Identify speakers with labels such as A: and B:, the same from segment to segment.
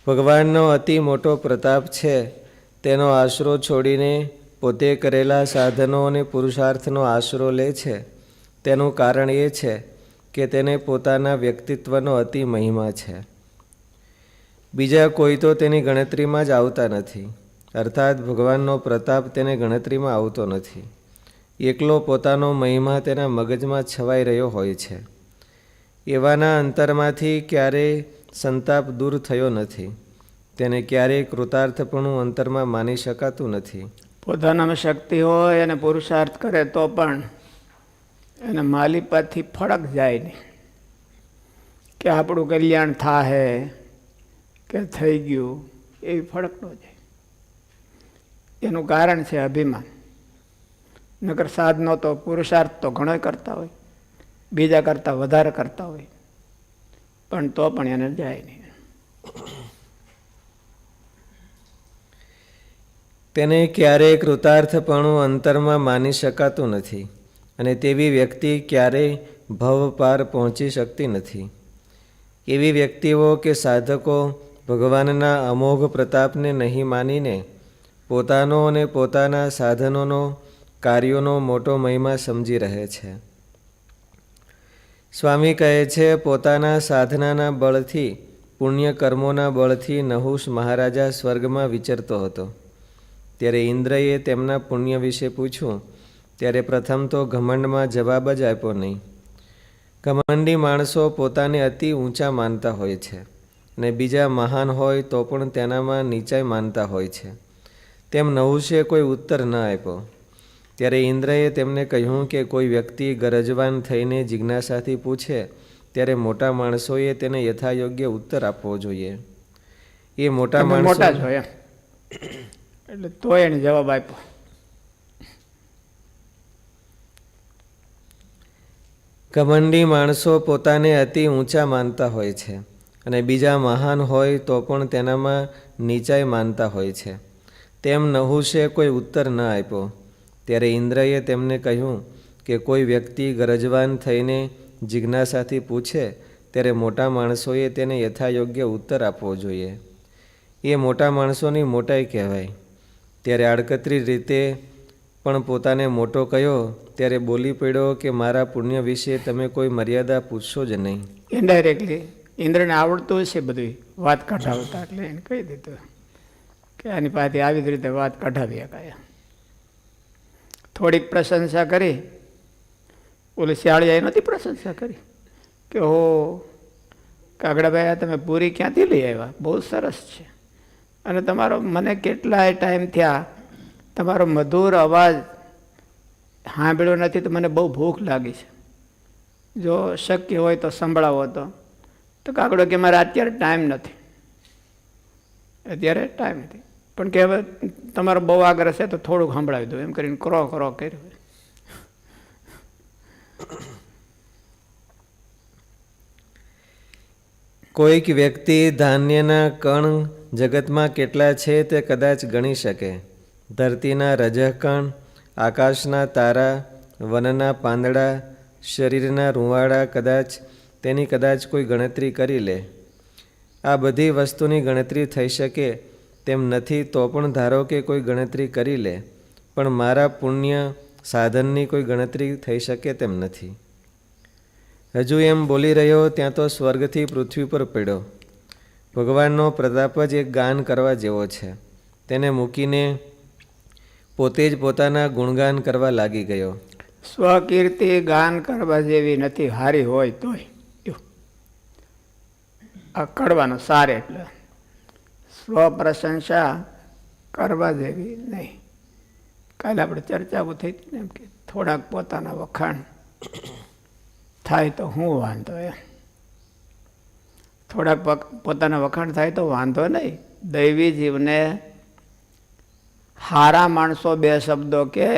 A: ભગવાનનો અતિ મોટો પ્રતાપ છે. તેનો આશરો છોડીને પોતે કરેલા સાધનો અને પુરુષાર્થનો આશરો લે છે. તેનું કારણ એ છે કે તેને પોતાના વ્યક્તિત્વનો અતિ મહિમા છે. બીજા કોઈ તો તેની ગણતરીમાં જ આવતા નથી, અર્થાત ભગવાનનો પ્રતાપ તેને ગણતરીમાં આવતો નથી. એકલો પોતાનો મહિમા તેના મગજમાં છવાઈ રહ્યો હોય છે. એવાના અંતરમાંથી ક્યારેય સંતાપ દૂર થયો નથી. તેને ક્યારેય કૃતાર્થપણું અંતરમાં માની શકાતું નથી.
B: પોતાનામાં શક્તિ હોય અને પુરુષાર્થ કરે તો પણ એને માલિપાથી ફરક જાય નહીં કે આપણું કલ્યાણ થાહે કે થઈ ગયું, એવી ફરક ન જાય. એનું કારણ છે અભિમાન. નકર સાધનો તો પુરુષાર્થ તો ઘણો કરતા હોય, બીજા કરતાં વધારે કરતા હોય, પણ તો પણ એને જાય નહીં.
A: તેને ક્યારેય કૃતાર્થપણું અંતરમાં માની શકાતું નથી અને તેવી વ્યક્તિ ક્યારેય ભવ પાર પહોંચી શકતી નથી. એવી વ્યક્તિઓ કે સાધકો ભગવાનના અમોઘ પ્રતાપને નહીં માનીને પોતાનો અને પોતાના સાધનોનો કાર્યોનો મોટો મહિમા સમજી રહે છે. સ્વામી કહે છે, પોતાના સાધનાના બળથી, પુણ્ય કર્મોના બળથી નહુષ મહારાજા સ્વર્ગમાં વિચરતો હતો. ત્યારે ઇન્દ્રએ તેમના પુણ્ય વિશે પૂછ્યું ત્યારે પ્રથમ તો ઘમંડમાં જવાબ જ આપ્યો નહીં. ઘમંડી માણસો પોતાને અતિ ઊંચા માનતા હોય છે અને બીજા મહાન હોય તો પણ તેનામાં નીચાઈ માનતા હોય છે. તેમ નહુષે કોઈ ઉત્તર ન આપ્યો. ત્યારે ઇન્દ્રએ તેમને કહ્યું કે કોઈ વ્યક્તિ ગરજવાન થઈને જિજ્ઞાસાથી પૂછે ત્યારે મોટા માણસોએ તેને યથાયોગ્ય ઉત્તર આપવો જોઈએ. એ મોટા માણસો
B: એટલે તો એને જવાબ આપ્યો.
A: ઘમંડી માણસો પોતાને અતિ ઊંચા માનતા હોય છે અને બીજા મહાન હોય તો પણ તેનામાં નીચાઈ માનતા હોય છે. તેમ નહુષે કોઈ ઉત્તર ન આપ્યો. ત્યારે ઇન્દ્રએ તેમને કહ્યું કે કોઈ વ્યક્તિ ગરજવાન થઈને જિજ્ઞાસાથી પૂછે ત્યારે મોટા માણસોએ તેને યથાયોગ્ય ઉત્તર આપવો જોઈએ. એ મોટા માણસોની મોટાઈ કહેવાય. ત્યારે આડકતરી રીતે પણ પોતાને મોટો કહ્યો ત્યારે બોલી પડ્યો કે મારા પુણ્ય વિશે તમે કોઈ મર્યાદા પૂછશો જ નહીં.
B: ઇનડાયરેક્ટલી ઇન્દ્રને આવડતું હશે બધું વાત કઢાવતા, એટલે એને કહી દીધું કે આની પાસેથી આવી જ રીતે વાત કઢાવી શકાય. થોડીક પ્રશંસા કરી. ઓલી શિયાળીએ નથી પ્રશંસા કરી કે હો કાગડાભાઈ, તમે પૂરી ક્યાંથી લઈ આવ્યા, બહુ સરસ છે, અને તમારો મને કેટલાય ટાઈમ થયા તમારો મધુર અવાજ સાંભળ્યો નથી, તો મને બહુ ભૂખ લાગી છે, જો શક્ય હોય તો સંભળાવો. તો કાગડો કે મારે અત્યારે ટાઈમ નથી, પણ કે હવે તમારો બહુ આગ્રહ છે તો થોડુંક સંભળાવી દો, એમ કરીને ક્રો કર્યો.
A: કોઈક વ્યક્તિ ધાન્યના કણ જગતમાં કેટલા છે તે કદાચ ગણી શકે. ધરતીના રજકણ, આકાશના તારા, વનના પાંદડા, શરીરના રૂંવાડા, તેની કદાચ કોઈ ગણતરી કરી લે. આ બધી વસ્તુની ગણતરી થઈ શકે તેમ નથી, તો પણ ધારો કે કોઈ ગણતરી કરી લે, પણ મારા પુણ્ય સાધનની કોઈ ગણતરી થઈ શકે તેમ નથી. હજુ એમ બોલી રહ્યો ત્યાં તો સ્વર્ગથી પૃથ્વી પર પડ્યો. ભગવાનનો પ્રતાપ જ એક ગાન કરવા જેવો છે. તેને મૂકીને પોતે જ પોતાના ગુણગાન કરવા લાગી ગયો.
B: સ્વકીર્તિ ગાન કરવા જેવી નથી, હારી હોય તોય. આ કડવાનો સાર એટલે સ્વપ્રશંસા કરવા જેવી નહીં. કાલે આપણે ચર્ચાઓ થઈ હતી ને, એમ કે થોડાક પોતાના વખાણ થાય તો હું વાંધો, એમ થોડાક પોતાના વખાણ થાય તો વાંધો નહીં. દૈવી જીવને હારા માણસો બે શબ્દો કહે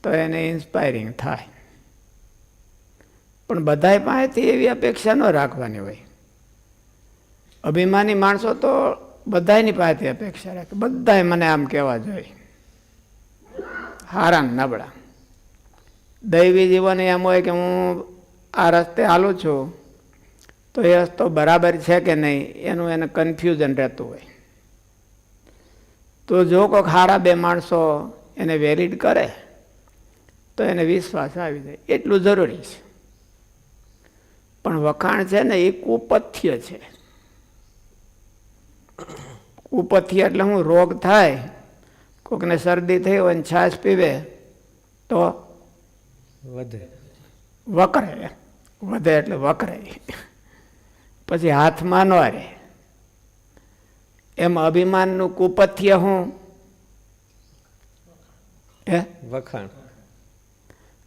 B: તો એને ઇન્સ્પાયરિંગ થાય, પણ બધાય પાસેથી એવી અપેક્ષા ન રાખવાની હોય. અભિમાની માણસો તો બધાની પાસેથી અપેક્ષા રાખે, બધાય મને આમ કહેવા જોઈએ, હારા નબળા. દૈવી જીવન એમ હોય કે હું આ રસ્તે હાલું છું તો એ વસ્તુ બરાબર છે કે નહીં એનું એને કન્ફ્યુઝન રહેતું હોય. તો જો કોઈક સારા બે માણસો એને વેલિડ કરે તો એને વિશ્વાસ આવી જાય, એટલું જરૂરી છે. પણ વખાણ છે ને એ કુપથ્ય છે. કુપથ્ય એટલે હું રોગ થાય, કોકને શરદી થઈ હોય ને છાશ પીવે તો
A: વધે,
B: વકરે, વધે એટલે વકરે, પછી હાથમાં ન રહે. એમ અભિમાનનું કુપથ્ય હું
A: વખાણ.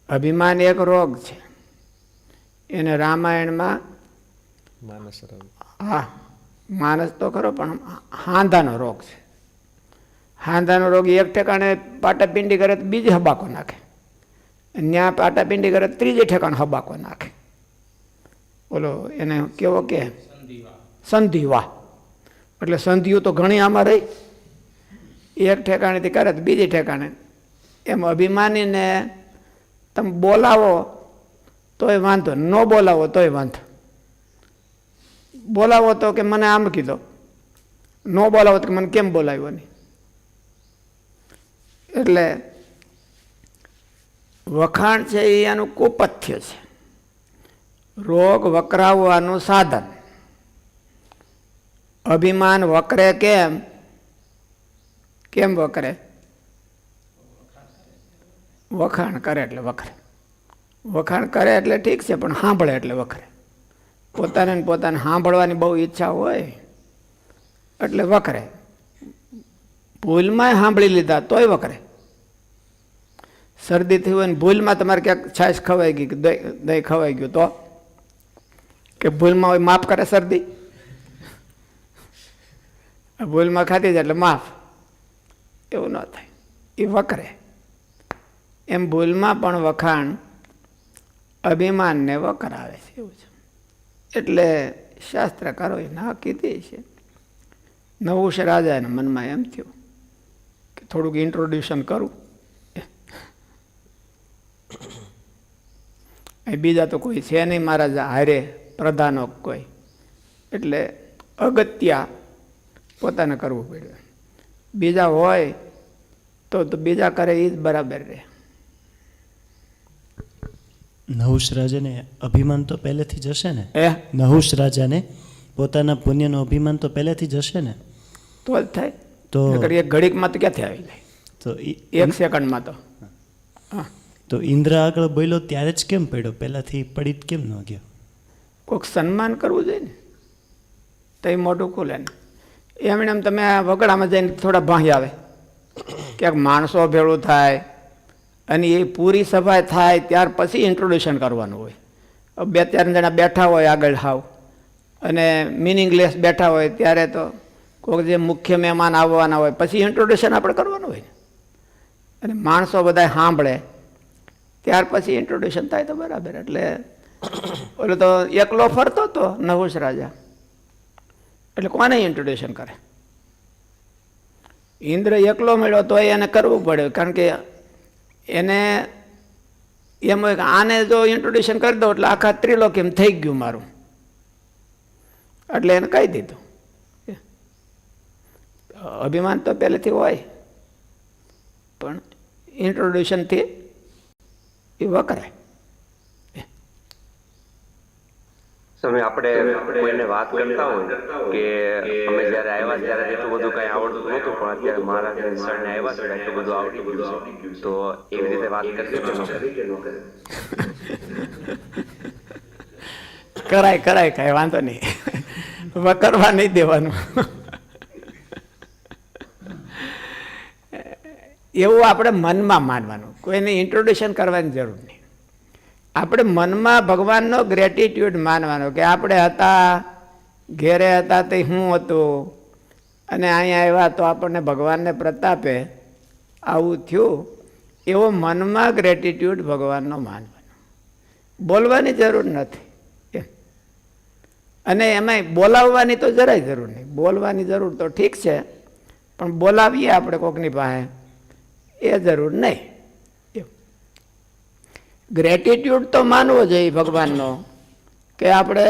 B: અભિમાન એક રોગ છે. એને રામાયણમાં
A: માનસ રોગ.
B: હા, માણસ તો ખરો પણ હાંધાનો રોગ છે. હાંધાનો રોગ એક ઠેકાણે પાટાપિંડી કરે તો બીજી હબાકો નાખે, ત્યાં પાટાપિંડી કરે ત્રીજે ઠેકાણે હબાકો નાખે. બોલો એને કેવો કે સંધિવા, એટલે સંધિયું તો ઘણી આમાં રહી, એક ઠેકાણેથી કરે તો બીજી ઠેકાણે. એમ અભિમાનીને તમે બોલાવો તોય વાંધો, ન બોલાવો તોય વાંધો. બોલાવો તો કે મને આમ કીધો, ન બોલાવો તો કે મને કેમ બોલાવ્યો નહીં. એટલે વખાણ છે એ આનું કુપથ્ય છે, રોગ વકરાવવાનું સાધન. અભિમાન વકરે કેમ? કેમ વકરે? વખાણ કરે એટલે વખરે. વખાણ કરે એટલે ઠીક છે, પણ સાંભળે એટલે વખરે. પોતાને સાંભળવાની બહુ ઈચ્છા હોય એટલે વખરે. ભૂલમાં સાંભળી લીધા તોય વખરે. શરદી થઈ હોય ને ભૂલમાં તમારે ક્યાંક છાશ ખવાઈ ગઈ કે દહીં ખવાઈ ગયું તો કે ભૂલમાં હોય માફ કરે શરદી? ભૂલમાં ખાતી જાય એટલે માફ, એવું ન થાય, એ વકરે. એમ ભૂલમાં પણ વખાણ અભિમાનને વકરાવે છે, એવું છે. એટલે શાસ્ત્રકારોએ ના કીધી છે. નહુષ રાજાના મનમાં એમ થયું કે થોડુંક ઇન્ટ્રોડ્યુશન કરું. બીજા તો કોઈ છે નહીં મહારાજા હારે, પ્રધાનો કોઈ, એટલે અગત્યા પોતાને કરવું પડ્યું. બીજા હોય તો બીજા કરે એ જ બરાબર રહે.
C: નહુષ રાજાને અભિમાન તો પહેલેથી જ હશે ને?
B: નહુષ
C: રાજાને પોતાના પુણ્યનો અભિમાન તો પહેલેથી જ હશે ને?
B: તો જ થાય.
C: તો
B: એક ઘડીકમાં તો ક્યાંથી આવી જાય?
C: તો
B: એક સેકન્ડમાં તો.
C: તો ઇન્દ્ર આગળ બોલ્યો ત્યારે જ કેમ પડ્યો? પહેલાથી પડી જ કેમ ન ગયો?
B: કોઈક સન્માન કરવું જોઈએ ને, તો એ મોઢું ખુલે ને. એમણે એમ તમે આ વગડામાં જઈને થોડા ભાંઈ આવે, ક્યાંક માણસો ભેળું થાય અને એ પૂરી સભા થાય ત્યાર પછી ઇન્ટ્રોડ્યુશન કરવાનું હોય. બે ચાર જણા બેઠા હોય આગળ હાવ અને મિનિંગલેસ બેઠા હોય ત્યારે તો કોઈક જે મુખ્ય મહેમાન આવવાના હોય પછી ઇન્ટ્રોડ્યુશન આપણે કરવાનું હોય. અને માણસો બધા સાંભળે ત્યાર પછી ઇન્ટ્રોડ્યુશન થાય તો બરાબર. એટલે ઓલો તો એકલો ફરતો હતો નહુષ રાજા, એટલે કોને ઇન્ટ્રોડ્યુશન કરે? ઇન્દ્ર એકલો મળ્યો તો એને કરવું પડે, કારણ કે એને એમ હોય કે આને જો ઇન્ટ્રોડ્યુશન કરી દો એટલે આખા ત્રિલોક એમ થઈ ગયું મારું, એટલે એને કહી દીધું. અભિમાન તો પહેલેથી હોય પણ ઇન્ટ્રોડ્યુશનથી એ વકરાય.
D: સમય આપણે કોઈને વાત કરતા હોય કે અમે જ્યારે આવ્યા ત્યારે એટલું બધું કઈ આવડતું નહોતું, પણ અત્યારે મહારાજને શરણે આવ્યા છે એટલું બધું આવડી ગયું છે, તો એવી રીતે વાત કરવી કે ન કરે?
B: કરાય કરાય, કાંઈ વાંધો નહીં, વકરવા નહીં દેવાનું. એવું આપણે મનમાં માનવાનું, કોઈને ઇન્ટ્રોડ્યુશન કરવાની જરૂર નહીં. આપણે મનમાં ભગવાનનો ગ્રેટિટ્યુડ માનવાનો કે આપણે હતા, ઘેરે હતા તે હું હતું, અને અહીંયા આવ્યા તો આપણને ભગવાનને પ્રતાપે આવું થયું, એવો મનમાં ગ્રેટિટ્યુડ ભગવાનનો માનવાનો. બોલવાની જરૂર નથી, અને એમાંય બોલાવવાની તો જરાય જરૂર નહીં. બોલવાની જરૂર તો ઠીક છે, પણ બોલાવીએ આપણે કોકની પાસે એ જરૂર નહીં. ગ્રેટિટ્યુડ તો માનવો જોઈએ ભગવાનનો, કે આપણે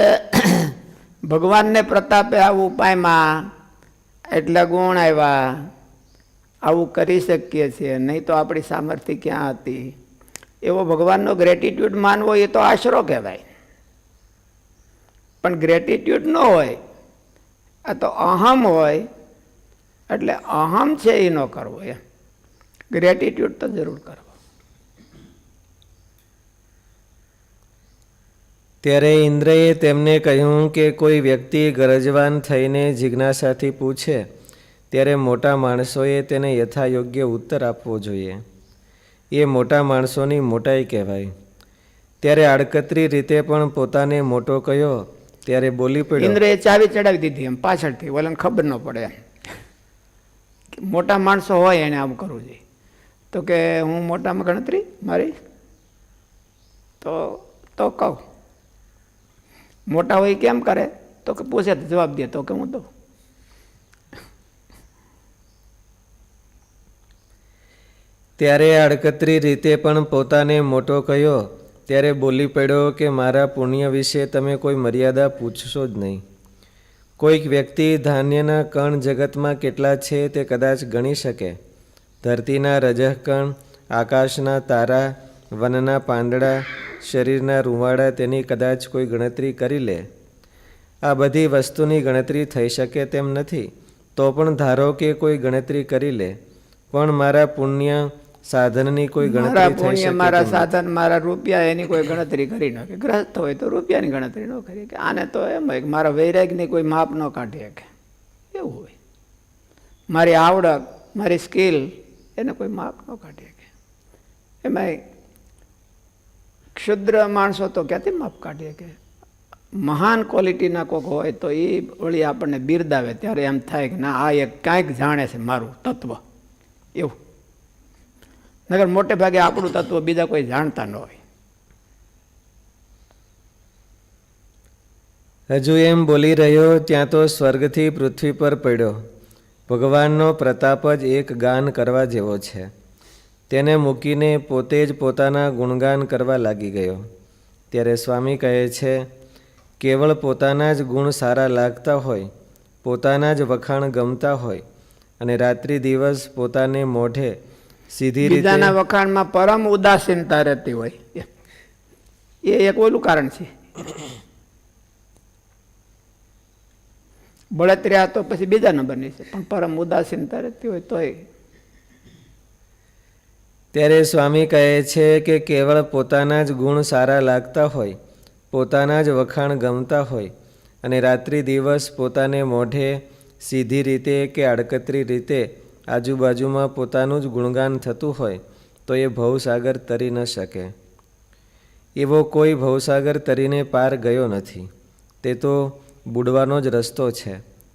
B: ભગવાનને પ્રતાપે આવું પામ્યા એટલા ગુણ આવ્યા, આવું કરી શકીએ છીએ, નહીં તો આપણી સામર્થ્ય ક્યાં હતી. એવો ભગવાનનો ગ્રેટિટ્યૂડ માનવો એ તો આશરો કહેવાય. પણ ગ્રેટિટ્યૂડ ન હોય, આ તો અહમ હોય, એટલે અહમ છે એ ન કરવો, એમ ગ્રેટિટ્યૂડ તો જરૂર કરવો.
A: ત્યારે ઇન્દ્રએ તેમને કહ્યું કે કોઈ વ્યક્તિ ગરજવાન થઈને જિજ્ઞાસાથી પૂછે ત્યારે મોટા માણસોએ તેને યથાયોગ્ય ઉત્તર આપવો જોઈએ. એ મોટા માણસોની મોટાઈ કહેવાય. ત્યારે આડકતરી રીતે પણ પોતાને મોટો કહ્યો ત્યારે બોલી પડ્યો.
B: ઇન્દ્રએ ચાવી ચડાવી દીધી એમ પાછળથી, ઓલાને ખબર ન પડે એમ. મોટા માણસો હોય એને આમ કરવું જોઈએ. તો કે હું મોટામાં ગણતરી મારી તો કહું. મોટા હોય કેમ કરે? તો કે પૂછે તો જવાબ દે, તો કે હું દઉં.
A: ત્યારે આડકતરી રીતે પણ પોતાને મોટો કહ્યો ત્યારે બોલી પડ્યો કે મારા પુણ્ય વિશે તમે કોઈ મર્યાદા પૂછશો જ નહીં. કોઈક વ્યક્તિ ધાન્યના કણ જગતમાં કેટલા છે તે કદાચ ગણી શકે. ધરતીના રજઃકણ, આકાશના તારા, વનના પાંદડા, શરીરના રૂંવાડા તેની કદાચ કોઈ ગણતરી કરી લે. આ બધી વસ્તુની ગણતરી થઈ શકે તેમ નથી. તો પણ ધારો કે કોઈ ગણતરી કરી લે, પણ મારા પુણ્ય સાધનની કોઈ
B: મારા
A: ગણતરી થઈ
B: પુણ્ય,
A: શકે
B: મારા
A: તેમ
B: સાધન, મારા રૂપિયા એની કોઈ ગણતરી કરી ન શકે. ગ્રસ્ત હોય તો રૂપિયાની ગણતરી ન કરી શકે. આને તો એમ હોય કે મારા વૈરાગની કોઈ માપ ન કાઢી શકે, એવું હોય. મારી આવડત, મારી સ્કિલ એને કોઈ માપ ન કાઢી શકે. એમાં ક્ષુદ્ર માણસો તો ક્યાંથી માપ કાઢી શકે? મહાન ક્વોલિટીના કોક હોય તો એ વળી આપણને બિરદાવે ત્યારે એમ થાય કે ના, આ એક કાંઈક જાણે છે મારું તત્વ, એવું. નગર મોટે ભાગે આપણું તત્વ બીજા કોઈ જાણતા ન હોય.
A: હજુ એમ બોલી રહ્યો ત્યાં તો સ્વર્ગથી પૃથ્વી પર પડ્યો. ભગવાનનો પ્રતાપ જ એક ગાન કરવા જેવો છે. તેને મૂકીને પોતે જ પોતાના ગુણગાન કરવા લાગી ગયો. ત્યારે સ્વામી કહે છે, કેવળ પોતાના જ ગુણ સારા લાગતા હોય, પોતાના જ વખાણ ગમતા હોય અને રાત્રિ દિવસ પોતાને મોઢે સીધી રીતે
B: બીજાના વખાણમાં પરમ ઉદાસીનતા રહેતી હોય, એ એક ઓલું કારણ છે. બળતર્યા તો પછી બીજા નંબરની છે, પણ પરમ ઉદાસીનતા રહેતી હોય તોય.
A: ત્યારે સ્વામી કહે છે કે કેવળ પોતાના જ ગુણ સારા લાગતા હોય, પોતાના જ વખાણ ગમતા હોય અને રાત્રિ દિવસ પોતાને મોઢે સીધી રીતે કે આડકતરી રીતે આજુબાજુમાં પોતાનું જ ગુણગાન થતું હોય તો એ ભવસાગર તરી ન શકે. એવો કોઈ ભવસાગર તરીને પાર ગયો નથી. તે તો બુડવાનો જ રસ્તો છે.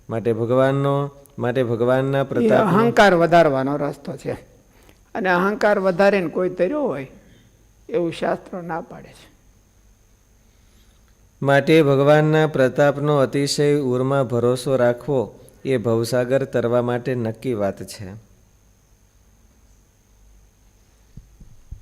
A: માટે ભગવાનના
B: એ
A: પ્રતાપ
B: અહંકાર વધારવાનો રસ્તો છે. અને અહંકાર વધારીને કોઈ તર્યો હોય એવું શાસ્ત્રો ના પાડે છે.
A: માટે ભગવાનના પ્રતાપનો અતિશય ઉરમાં ભરોસો રાખવો એ ભવસાગર તરવા માટે નક્કી વાત છે.